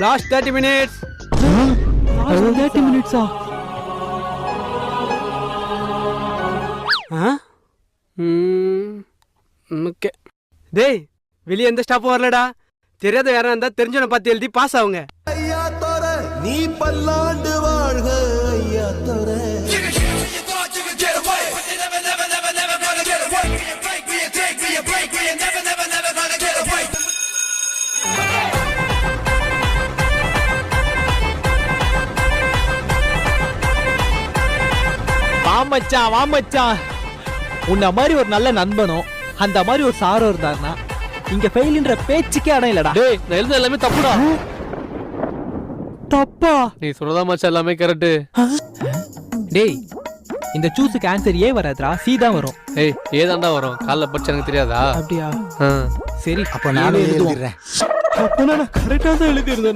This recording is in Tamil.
Last 30 minutes. 30 மினிட்ஸா? ஓகே. டேய், வெளியே எந்த ஸ்டாப்பும் வரலடா. தெரியாத யாரா இருந்தா தெரிஞ்சவனை பார்த்து எழுதி பாஸ் ஆகுங்க. ஐயா தோர நீ பல்லாண்டு வாழ்க ஐயா தோர. வா மச்சான், உன்ன மாதிரி ஒரு நல்ல நண்பனும் அந்த மாதிரி ஒரு சாரோ இருந்தாருன்னா இங்க ஃபெயில்ன்ற பேச்சுக்கே இடம் இல்லடா. டேய், நான் எழுத எல்லாமே தப்புடா. தப்பா? நீ சொல்றதா மச்சான் எல்லாமே கரெக்ட். டேய், இந்த சூஸுக்கு ஆன்சர் ஏ வராதுடா, சி தான் வரும். ஏய், ஏதாண்டா வரும்? காலைல படிச்சு எனக்கு தெரியாதா? அப்படியா? ஆ. சரி, அப்ப நானே எழுதிடுறேன். அப்ப நான் கரெக்டா தான் எழுதிருந்தேன்.